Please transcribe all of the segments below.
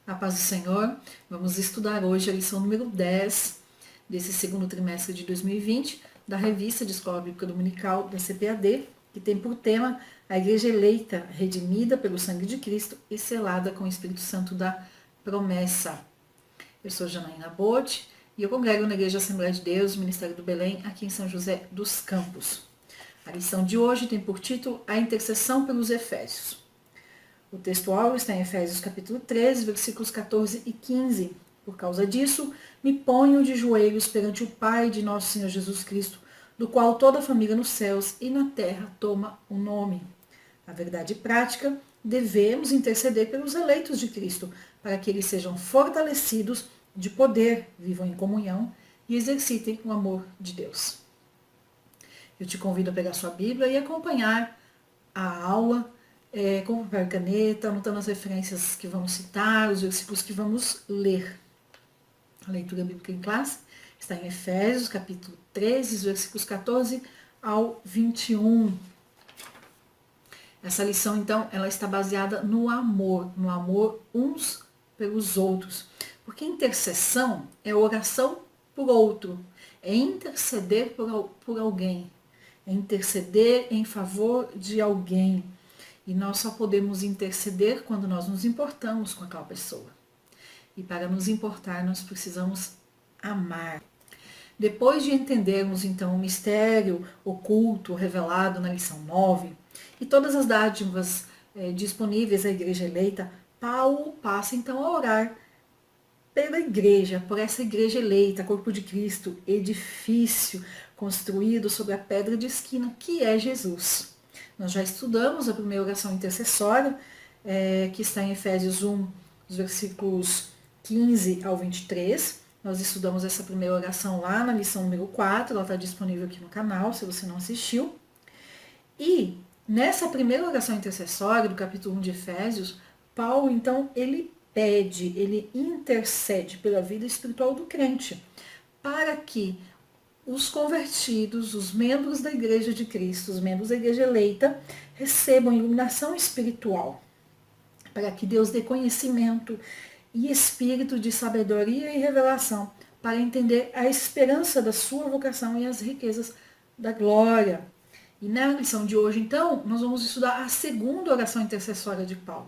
A paz do Senhor, vamos estudar hoje a lição número 10 desse segundo trimestre de 2020 da revista de Escola Bíblica Dominical da CPAD, que tem por tema a Igreja Eleita, redimida pelo sangue de Cristo e selada com o Espírito Santo da promessa. Eu sou Janaína Bote e eu congrego na Igreja Assembleia de Deus, Ministério do Belém, aqui em São José dos Campos. A lição de hoje tem por título A Intercessão pelos Efésios. O textual está em Efésios capítulo 13, versículos 14 e 15. Por causa disso, me ponho de joelhos perante o Pai de nosso Senhor Jesus Cristo, do qual toda a família nos céus e na terra toma o nome. Na verdade prática, devemos interceder pelos eleitos de Cristo, para que eles sejam fortalecidos de poder, vivam em comunhão e exercitem o amor de Deus. Eu te convido a pegar sua Bíblia e acompanhar a aula com papel e caneta, anotando as referências que vamos citar, os versículos que vamos ler. A leitura bíblica em classe está em Efésios, capítulo 13, versículos 14 ao 21. Essa lição, então, ela está baseada no amor uns pelos outros. Porque intercessão é oração por outro, é interceder por alguém, é interceder em favor de alguém. E nós só podemos interceder quando nós nos importamos com aquela pessoa. E para nos importar, nós precisamos amar. Depois de entendermos, então, o mistério oculto revelado na lição 9 e todas as dádivas disponíveis à igreja eleita, Paulo passa, então, a orar pela igreja, por essa igreja eleita, corpo de Cristo, edifício construído sobre a pedra de esquina, que é Jesus. Nós já estudamos a primeira oração intercessória, que está em Efésios 1, os versículos 15 ao 23. Nós estudamos essa primeira oração lá na lição número 4, ela está disponível aqui no canal, se você não assistiu. E nessa primeira oração intercessória, do capítulo 1 de Efésios, Paulo, então, ele intercede pela vida espiritual do crente, para que os convertidos, os membros da igreja de Cristo, os membros da igreja eleita, recebam iluminação espiritual, para que Deus dê conhecimento e espírito de sabedoria e revelação, para entender a esperança da sua vocação e as riquezas da glória. E na lição de hoje, então, nós vamos estudar a segunda oração intercessória de Paulo.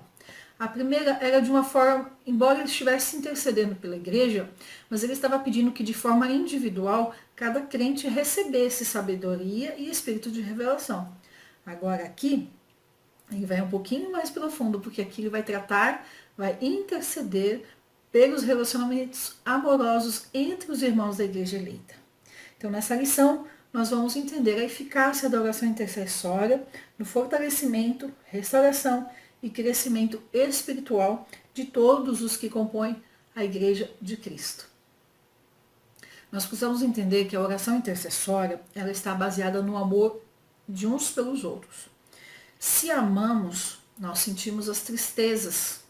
A primeira era de uma forma, embora ele estivesse intercedendo pela igreja, mas ele estava pedindo que de forma individual, cada crente recebesse sabedoria e espírito de revelação. Agora aqui, ele vai um pouquinho mais profundo, porque aqui ele vai interceder pelos relacionamentos amorosos entre os irmãos da igreja eleita. Então nessa lição, nós vamos entender a eficácia da oração intercessória no fortalecimento, restauração e crescimento espiritual de todos os que compõem a Igreja de Cristo. Nós precisamos entender que a oração intercessória, ela está baseada no amor de uns pelos outros. Se amamos, nós sentimos as tristezas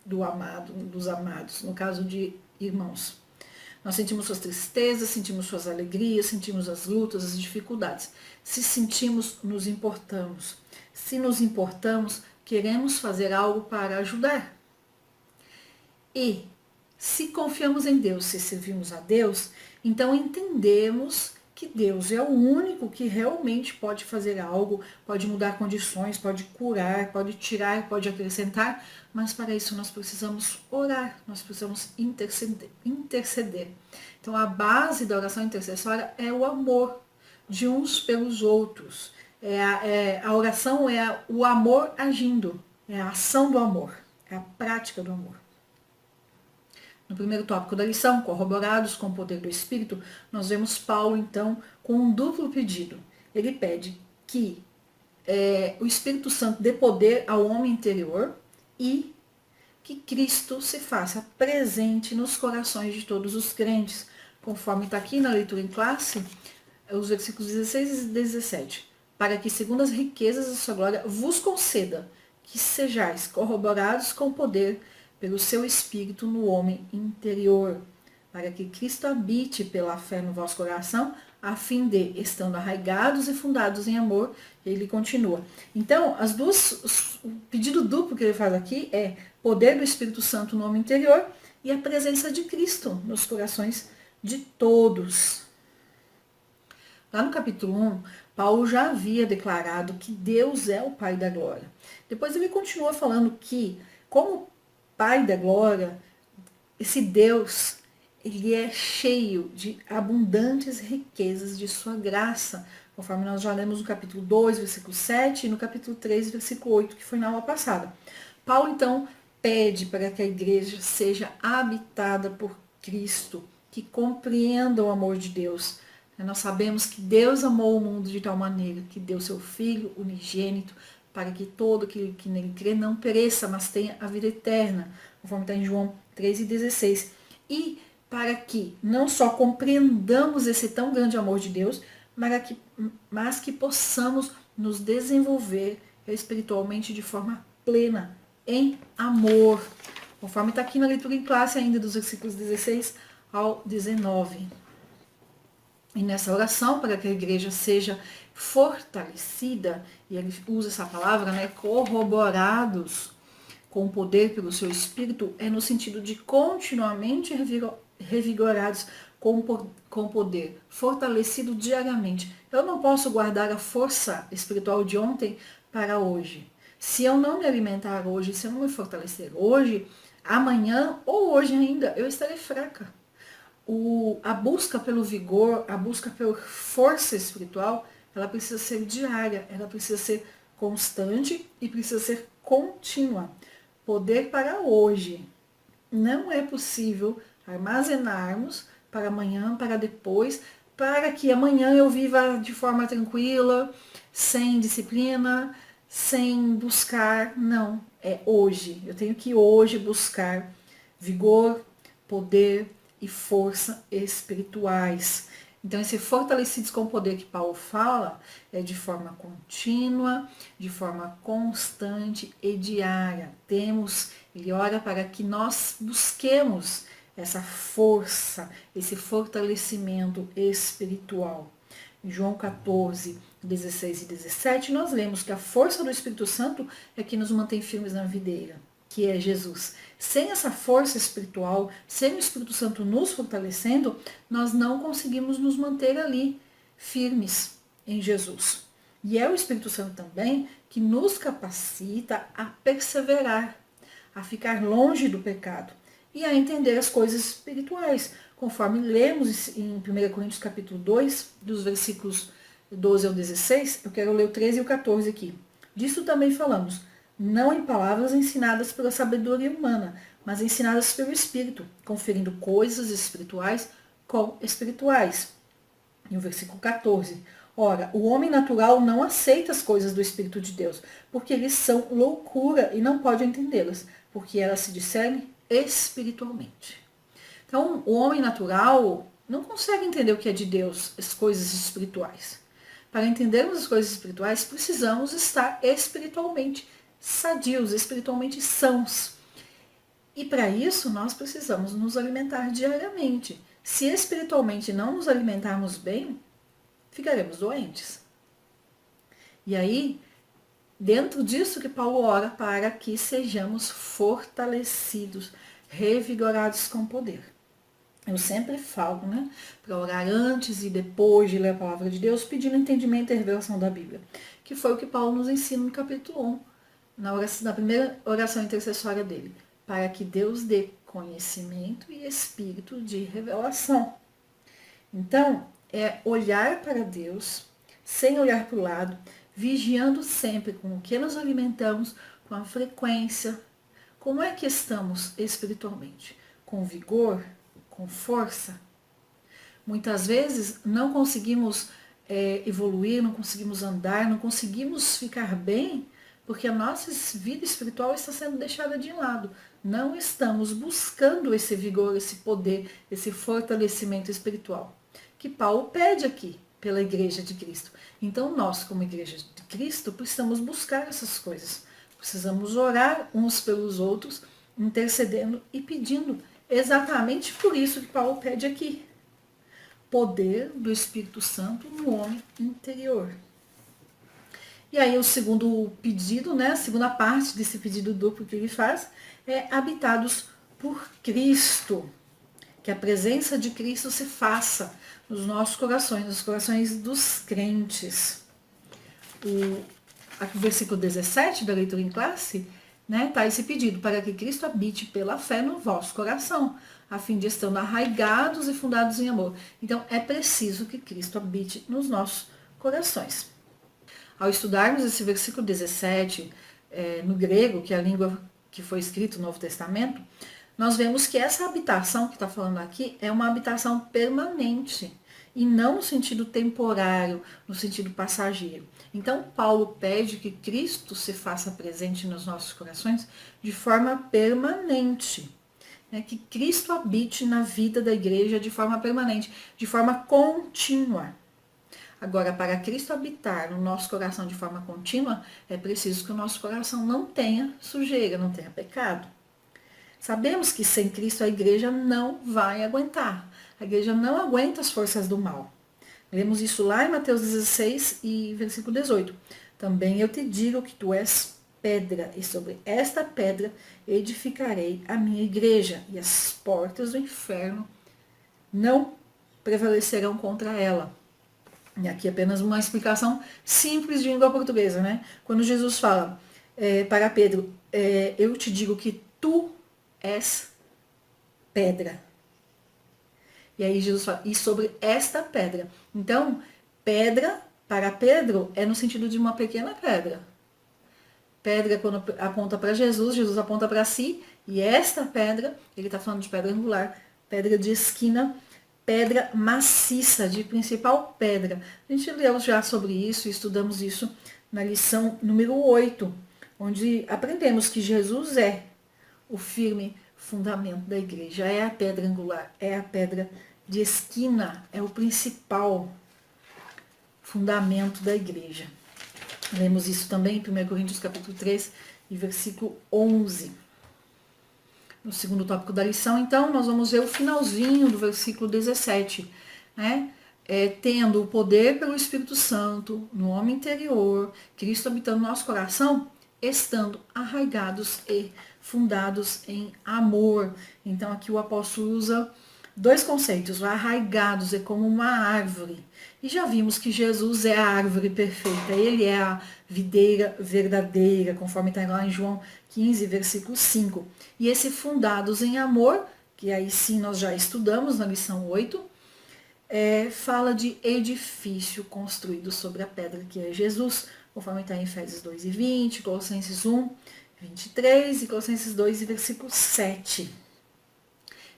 dos amados, no caso de irmãos. Nós sentimos suas tristezas, sentimos suas alegrias, sentimos as lutas, as dificuldades. Se sentimos, nos importamos. Se nos importamos, queremos fazer algo para ajudar. E se confiamos em Deus, se servimos a Deus, então entendemos que Deus é o único que realmente pode fazer algo, pode mudar condições, pode curar, pode tirar, pode acrescentar, mas para isso nós precisamos orar, nós precisamos interceder. Então a base da oração intercessória é o amor de uns pelos outros. A oração é o amor agindo, é a ação do amor, é a prática do amor. No primeiro tópico da lição, corroborados com o poder do Espírito, nós vemos Paulo, então, com um duplo pedido. Ele pede que o Espírito Santo dê poder ao homem interior e que Cristo se faça presente nos corações de todos os crentes, conforme está aqui na leitura em classe, os versículos 16 e 17. Para que, segundo as riquezas da sua glória, vos conceda que sejais corroborados com o poder pelo seu Espírito no homem interior, para que Cristo habite pela fé no vosso coração, a fim de, estando arraigados e fundados em amor, ele continua. Então, o pedido duplo que ele faz aqui é poder do Espírito Santo no homem interior e a presença de Cristo nos corações de todos. Lá no capítulo 1, Paulo já havia declarado que Deus é o Pai da glória. Depois ele continua falando que, como Pai da glória, esse Deus, ele é cheio de abundantes riquezas de sua graça, conforme nós já lemos no capítulo 2, versículo 7, e no capítulo 3, versículo 8, que foi na aula passada. Paulo, então, pede para que a igreja seja habitada por Cristo, que compreenda o amor de Deus. Nós sabemos que Deus amou o mundo de tal maneira que deu seu Filho unigênito para que todo aquele que nele crê não pereça, mas tenha a vida eterna, conforme está em João 3,16. E para que não só compreendamos esse tão grande amor de Deus, mas que possamos nos desenvolver espiritualmente de forma plena, em amor, conforme está aqui na leitura em classe ainda dos versículos 16 ao 19. E nessa oração, para que a igreja seja fortalecida, e ele usa essa palavra, né, corroborados com o poder pelo seu Espírito, é no sentido de continuamente revigorados com o poder, fortalecido diariamente. Eu não posso guardar a força espiritual de ontem para hoje. Se eu não me alimentar hoje, se eu não me fortalecer hoje, amanhã ou hoje ainda, eu estarei fraca. A busca pelo vigor, a busca pela força espiritual, ela precisa ser diária, ela precisa ser constante e precisa ser contínua. Poder para hoje. Não é possível armazenarmos para amanhã, para depois, para que amanhã eu viva de forma tranquila, sem disciplina, sem buscar. Não, é hoje. Eu tenho que hoje buscar vigor, poder e força espirituais. Então, esse fortalecidos com o poder que Paulo fala é de forma contínua, de forma constante e diária. Ele ora para que nós busquemos essa força, esse fortalecimento espiritual. Em João 14, 16 e 17, nós lemos que a força do Espírito Santo é que nos mantém firmes na videira, que é Jesus. Sem essa força espiritual, sem o Espírito Santo nos fortalecendo, nós não conseguimos nos manter ali firmes em Jesus. E é o Espírito Santo também que nos capacita a perseverar, a ficar longe do pecado e a entender as coisas espirituais, conforme lemos em 1 Coríntios capítulo 2, dos versículos 12 ao 16, eu quero ler o 13 e o 14 aqui. Disso também falamos, não em palavras ensinadas pela sabedoria humana, mas ensinadas pelo Espírito, conferindo coisas espirituais com espirituais. E o versículo 14. Ora, o homem natural não aceita as coisas do Espírito de Deus, porque eles são loucura e não pode entendê-las, porque elas se discernem espiritualmente. Então, o homem natural não consegue entender o que é de Deus, as coisas espirituais. Para entendermos as coisas espirituais, precisamos estar espiritualmente sadios, espiritualmente sãos. E para isso, nós precisamos nos alimentar diariamente. Se espiritualmente não nos alimentarmos bem, ficaremos doentes. E aí, dentro disso que Paulo ora para que sejamos fortalecidos, revigorados com poder. Eu sempre falo, né, para orar antes e depois de ler a palavra de Deus, pedindo entendimento e revelação da Bíblia, que foi o que Paulo nos ensina no capítulo 1, na primeira oração intercessória dele, para que Deus dê conhecimento e espírito de revelação. Então, é olhar para Deus, sem olhar para o lado, vigiando sempre com o que nos alimentamos, com a frequência. Como é que estamos espiritualmente? Com vigor? Com força? Muitas vezes não conseguimos evoluir, não conseguimos andar, não conseguimos ficar bem, porque a nossa vida espiritual está sendo deixada de lado. Não estamos buscando esse vigor, esse poder, esse fortalecimento espiritual que Paulo pede aqui pela Igreja de Cristo. Então nós, como Igreja de Cristo, precisamos buscar essas coisas. Precisamos orar uns pelos outros, intercedendo e pedindo exatamente por isso que Paulo pede aqui. Poder do Espírito Santo no homem interior. E aí o segundo pedido, né, a segunda parte desse pedido duplo que ele faz é habitados por Cristo. Que a presença de Cristo se faça nos nossos corações, nos corações dos crentes. Aqui, o versículo 17 da leitura em classe, né, tá esse pedido, para que Cristo habite pela fé no vosso coração, a fim de estando arraigados e fundados em amor. Então, é preciso que Cristo habite nos nossos corações. Ao estudarmos esse versículo 17, no grego, que é a língua que foi escrita no Novo Testamento, nós vemos que essa habitação que está falando aqui é uma habitação permanente e não no sentido temporário, no sentido passageiro. Então, Paulo pede que Cristo se faça presente nos nossos corações de forma permanente. Né? Que Cristo habite na vida da igreja de forma permanente, de forma contínua. Agora, para Cristo habitar no nosso coração de forma contínua, é preciso que o nosso coração não tenha sujeira, não tenha pecado. Sabemos que sem Cristo a igreja não vai aguentar. A igreja não aguenta as forças do mal. Lemos isso lá em Mateus 16 e versículo 18. Também eu te digo que tu és pedra, e sobre esta pedra edificarei a minha igreja, e as portas do inferno não prevalecerão contra ela. E aqui apenas uma explicação simples de língua portuguesa, né? Quando Jesus fala para Pedro, eu te digo que tu és pedra. E aí Jesus fala, e sobre esta pedra. Então, pedra para Pedro é no sentido de uma pequena pedra. Pedra quando aponta para Jesus, Jesus aponta para si, e esta pedra, ele está falando de pedra angular, pedra de esquina, pedra maciça, de principal pedra. A gente leu já sobre isso, estudamos isso na lição número 8, onde aprendemos que Jesus é o firme fundamento da igreja, é a pedra angular, é a pedra de esquina, é o principal fundamento da igreja. Lemos isso também em 1 Coríntios capítulo 3 e versículo 11. No segundo tópico da lição, então, nós vamos ver o finalzinho do versículo 17, né? Tendo o poder pelo Espírito Santo no homem interior, Cristo habitando no nosso coração, estando arraigados e fundados em amor. Então aqui o apóstolo usa dois conceitos. O arraigados é como uma árvore. E já vimos que Jesus é a árvore perfeita. Ele é a videira verdadeira, conforme está lá em João 15, versículo 5. E esse fundados em amor, que aí sim nós já estudamos na lição 8, fala de edifício construído sobre a pedra que é Jesus, conforme está em Efésios 2 e 20, Colossenses 1, 23 e Colossenses 2 e versículo 7.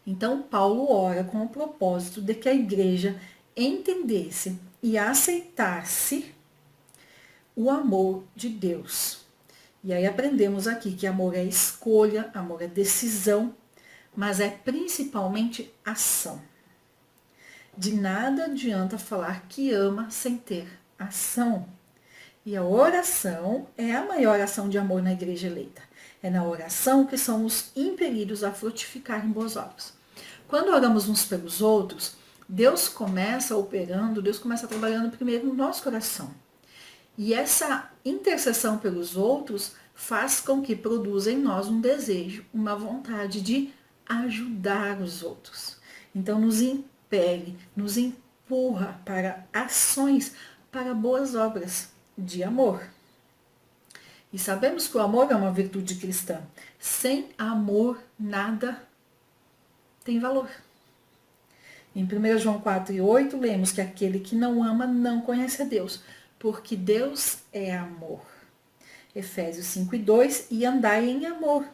Então, Paulo ora com o propósito de que a igreja entendesse e aceitasse o amor de Deus. E aí aprendemos aqui que amor é escolha, amor é decisão, mas é principalmente ação. De nada adianta falar que ama sem ter ação. E a oração é a maior ação de amor na igreja eleita. É na oração que somos impelidos a frutificar em boas obras. Quando oramos uns pelos outros, Deus começa operando, Deus começa trabalhando primeiro no nosso coração. E essa intercessão pelos outros faz com que produza em nós um desejo, uma vontade de ajudar os outros. Então nos impele, nos empurra para ações, para boas obras de amor. E sabemos que o amor é uma virtude cristã. Sem amor, nada tem valor. Em 1 João 4 e 8, lemos que aquele que não ama não conhece a Deus, porque Deus é amor. Efésios 5 e 2, e andai em amor,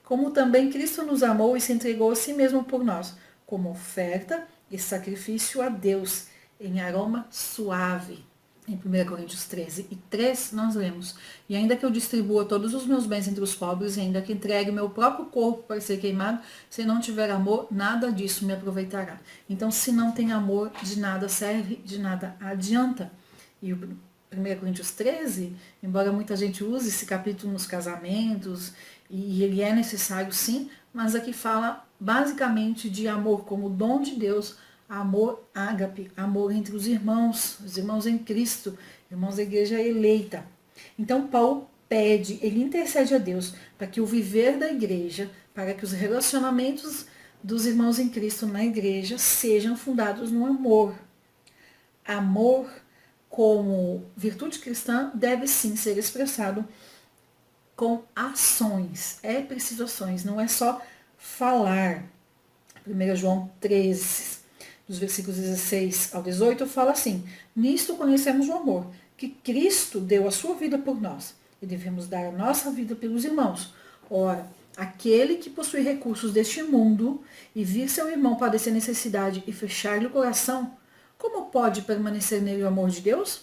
como também Cristo nos amou e se entregou a si mesmo por nós, como oferta e sacrifício a Deus, em aroma suave. Em 1 Coríntios 13 e 3, nós lemos, e ainda que eu distribua todos os meus bens entre os pobres, e ainda que entregue o meu próprio corpo para ser queimado, se não tiver amor, nada disso me aproveitará. Então, se não tem amor, de nada serve, de nada adianta. E o 1 Coríntios 13, embora muita gente use esse capítulo nos casamentos, e ele é necessário sim, mas aqui fala basicamente de amor como dom de Deus, amor ágape, amor entre os irmãos em Cristo, irmãos da igreja eleita. Então Paulo pede, ele intercede a Deus para que o viver da igreja, para que os relacionamentos dos irmãos em Cristo na igreja sejam fundados no amor. Amor, como virtude cristã, deve sim ser expressado com ações. É preciso ações, não é só falar. 1 João 13, dos versículos 16 ao 18, fala assim: nisto conhecemos o amor, que Cristo deu a sua vida por nós, e devemos dar a nossa vida pelos irmãos. Ora, aquele que possui recursos deste mundo, e vir seu irmão padecer necessidade e fechar-lhe o coração, como pode permanecer nele o amor de Deus?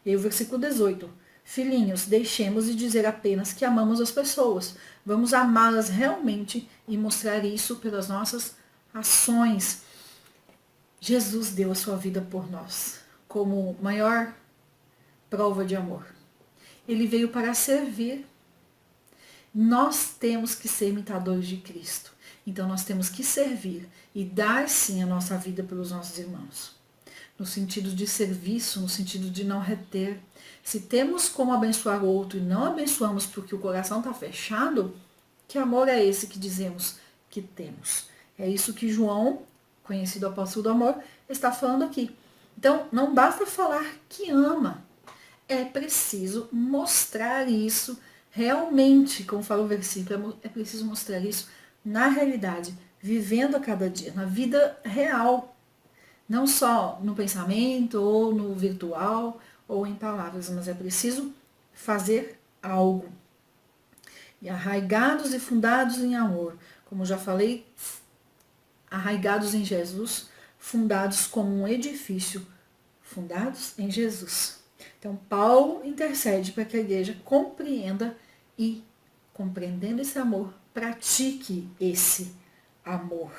E aí o versículo 18. Filhinhos, deixemos de dizer apenas que amamos as pessoas. Vamos amá-las realmente e mostrar isso pelas nossas ações. Jesus deu a sua vida por nós, como maior prova de amor. Ele veio para servir. Nós temos que ser imitadores de Cristo. Então nós temos que servir e dar sim a nossa vida pelos nossos irmãos. No sentido de serviço, no sentido de não reter. Se temos como abençoar o outro e não abençoamos porque o coração está fechado, que amor é esse que dizemos que temos? É isso que João, conhecido apóstolo do amor, está falando aqui. Então, não basta falar que ama. É preciso mostrar isso realmente, como fala o versículo, é preciso mostrar isso na realidade, vivendo a cada dia, na vida real. Não só no pensamento, ou no virtual, ou em palavras, mas é preciso fazer algo. E arraigados e fundados em amor, como já falei, arraigados em Jesus, fundados como um edifício, fundados em Jesus. Então, Paulo intercede para que a igreja compreenda e, compreendendo esse amor, pratique esse amor.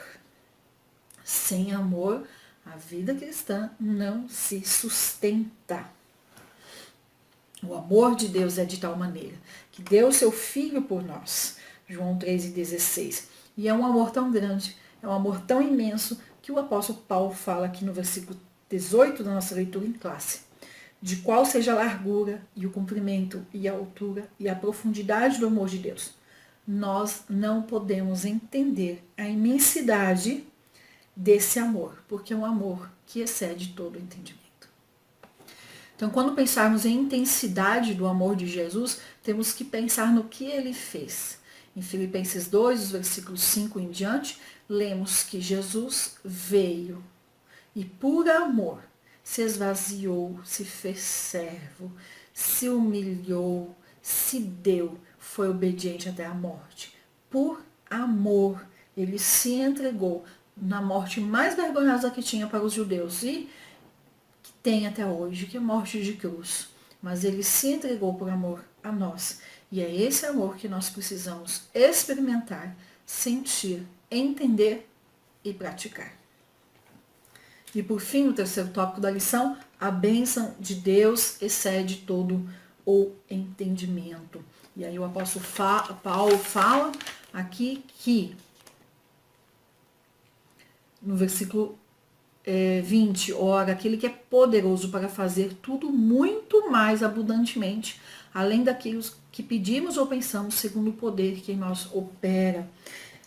Sem amor, a vida cristã não se sustenta. O amor de Deus é de tal maneira que deu seu Filho por nós. João 3,16. E é um amor tão grande, é um amor tão imenso, que o apóstolo Paulo fala aqui no versículo 18 da nossa leitura em classe. De qual seja a largura e o comprimento e a altura e a profundidade do amor de Deus. Nós não podemos entender a imensidade desse amor, porque é um amor que excede todo o entendimento. Então, quando pensarmos em intensidade do amor de Jesus, temos que pensar no que ele fez. Em Filipenses 2, os versículos 5 em diante, lemos que Jesus veio e por amor se esvaziou, se fez servo, se humilhou, se deu, foi obediente até a morte. Por amor, ele se entregou na morte mais vergonhosa que tinha para os judeus e que tem até hoje, que é a morte de cruz. Mas ele se entregou por amor a nós. E é esse amor que nós precisamos experimentar, sentir, entender e praticar. E por fim, o terceiro tópico da lição, a bênção de Deus excede todo o entendimento. E aí o apóstolo Paulo fala aqui que no versículo 20, ora, aquele que é poderoso para fazer tudo muito mais abundantemente, além daquilo que pedimos ou pensamos, segundo o poder que em nós opera.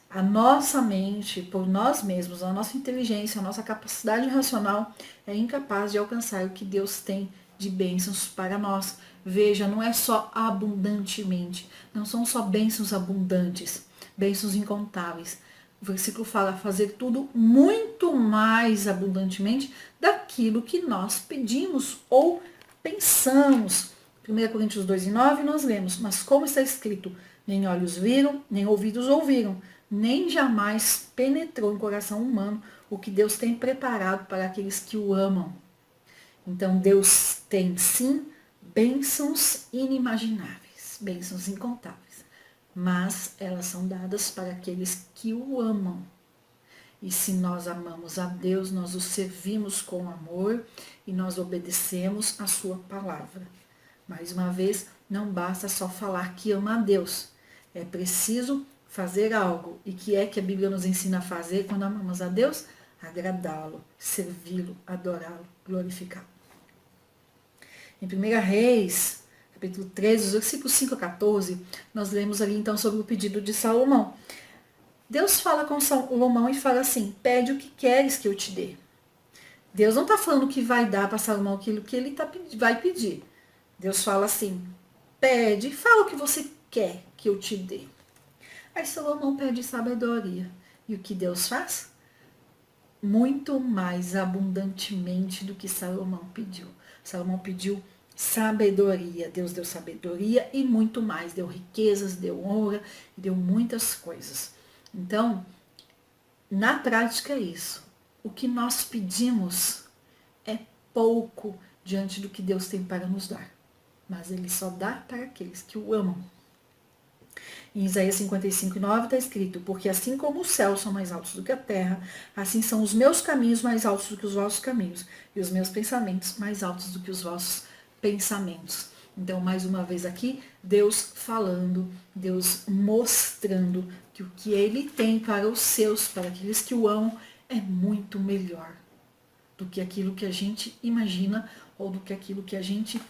A nossa mente, por nós mesmos, a nossa inteligência, a nossa capacidade racional é incapaz de alcançar o que Deus tem de bênçãos para nós. Veja, não é só abundantemente, não são só bênçãos abundantes, bênçãos incontáveis. O versículo fala fazer tudo muito mais abundantemente daquilo que nós pedimos ou pensamos. 1 Coríntios 2:9 nós lemos, mas como está escrito, nem olhos viram, nem ouvidos ouviram, nem jamais penetrou em coração humano o que Deus tem preparado para aqueles que o amam. Então Deus tem sim bênçãos inimagináveis, bênçãos incontáveis. Mas elas são dadas para aqueles que o amam. E se nós amamos a Deus, nós o servimos com amor e nós obedecemos a sua palavra. Mais uma vez, não basta só falar que ama a Deus. É preciso fazer algo. E que é que a Bíblia nos ensina a fazer quando amamos a Deus? Agradá-lo, servi-lo, adorá-lo, glorificá-lo. Em 1 Reis, capítulo 13, os versículos 5 a 14, nós lemos ali então sobre o pedido de Salomão. Deus fala com Salomão e fala assim: pede o que queres que eu te dê. Deus não está falando que vai dar para Salomão aquilo que ele vai pedir. Deus fala assim: pede, fala o que você quer que eu te dê. Aí Salomão pede sabedoria. E o que Deus faz? Muito mais abundantemente do que Salomão pediu. Salomão pediu sabedoria. Deus deu sabedoria e muito mais. Deu riquezas, deu honra, deu muitas coisas. Então, na prática é isso. O que nós pedimos é pouco diante do que Deus tem para nos dar. Mas Ele só dá para aqueles que o amam. Em Isaías 55:9 está escrito: porque assim como os céus são mais altos do que a terra, assim são os meus caminhos mais altos do que os vossos caminhos, e os meus pensamentos mais altos do que os vossos pensamentos. Então, mais uma vez aqui, Deus falando, Deus mostrando que o que Ele tem para os seus, para aqueles que o amam, é muito melhor do que aquilo que a gente imagina ou do que aquilo que a gente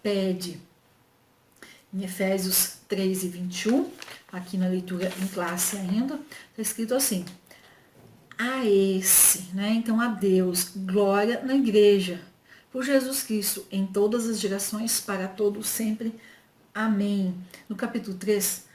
pede. Em Efésios 3:21, aqui na leitura em classe ainda, está escrito assim: a esse, né? Então a Deus, glória na igreja, por Jesus Cristo, em todas as gerações, para todos sempre. Amém. No capítulo 3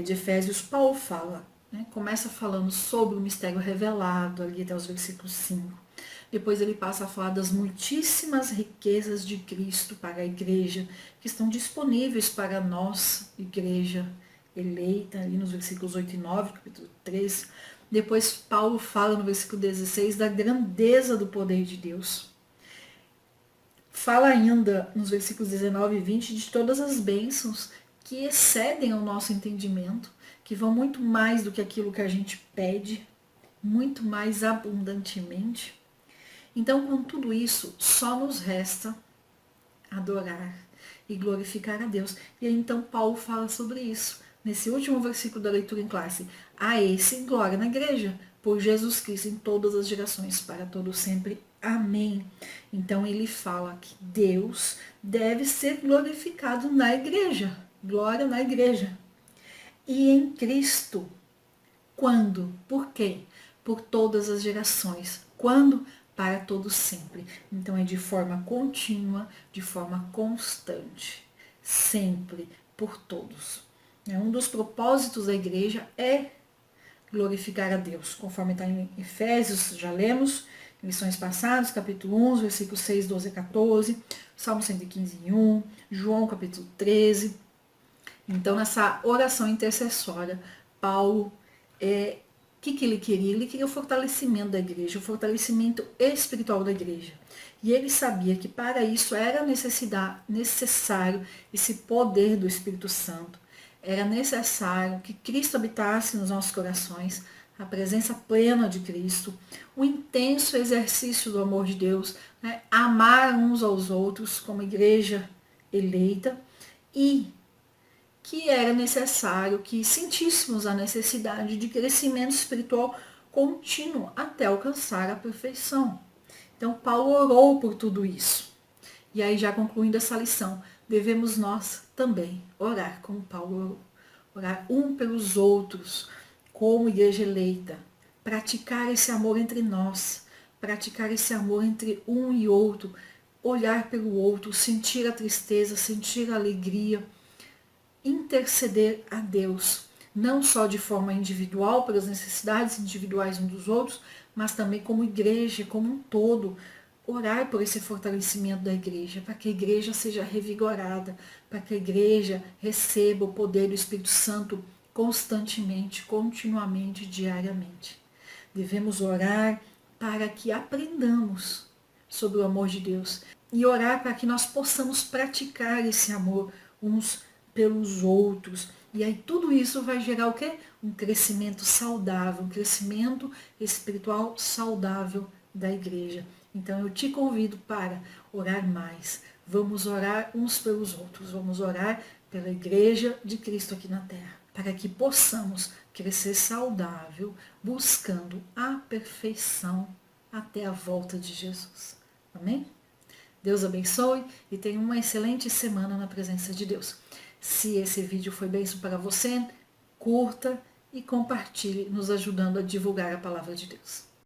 de Efésios, Paulo fala, né? Começa falando sobre o mistério revelado, ali até os versículos 5. Depois ele passa a falar das muitíssimas riquezas de Cristo para a igreja, que estão disponíveis para nós, igreja eleita, ali nos versículos 8 e 9, capítulo 3. Depois Paulo fala no versículo 16 da grandeza do poder de Deus. Fala ainda nos versículos 19 e 20 de todas as bênçãos que excedem ao nosso entendimento, que vão muito mais do que aquilo que a gente pede, muito mais abundantemente. Então, com tudo isso, só nos resta adorar e glorificar a Deus. E aí, então, Paulo fala sobre isso. Nesse último versículo da leitura em classe: a esse glória na igreja, por Jesus Cristo em todas as gerações, para todos sempre. Amém. Então, ele fala que Deus deve ser glorificado na igreja. Glória na igreja. E em Cristo. Quando? Por quê? Por todas as gerações. Quando? Para todos sempre. Então é de forma contínua, de forma constante, sempre, por todos. Um dos propósitos da igreja é glorificar a Deus, conforme está em Efésios, já lemos, em lições passadas, capítulo 11, versículos 6, 12 a 14, Salmo 115:1, João capítulo 13. Então, nessa oração intercessória, Paulo o que ele queria? Ele queria o fortalecimento da igreja, o fortalecimento espiritual da igreja. E ele sabia que para isso era necessário esse poder do Espírito Santo. Era necessário que Cristo habitasse nos nossos corações, a presença plena de Cristo, o intenso exercício do amor de Deus, né? Amar uns aos outros como igreja eleita, e que era necessário que sentíssemos a necessidade de crescimento espiritual contínuo até alcançar a perfeição. Então, Paulo orou por tudo isso. E aí, já concluindo essa lição, devemos nós também orar como Paulo orou. Orar um pelos outros, como igreja eleita. Praticar esse amor entre nós. Praticar esse amor entre um e outro. Olhar pelo outro, sentir a tristeza, sentir a alegria. Interceder a Deus, não só de forma individual, pelas necessidades individuais uns dos outros, mas também como igreja, como um todo. Orar por esse fortalecimento da igreja, para que a igreja seja revigorada, para que a igreja receba o poder do Espírito Santo constantemente, continuamente, diariamente. Devemos orar para que aprendamos sobre o amor de Deus e orar para que nós possamos praticar esse amor uns pelos outros. E aí tudo isso vai gerar o quê? Um crescimento saudável, um crescimento espiritual saudável da igreja. Então eu te convido para orar mais. Vamos orar uns pelos outros. Vamos orar pela igreja de Cristo aqui na terra, para que possamos crescer saudável, buscando a perfeição até a volta de Jesus. Amém? Deus abençoe e tenha uma excelente semana na presença de Deus. Se esse vídeo foi bênção para você, curta e compartilhe, nos ajudando a divulgar a palavra de Deus.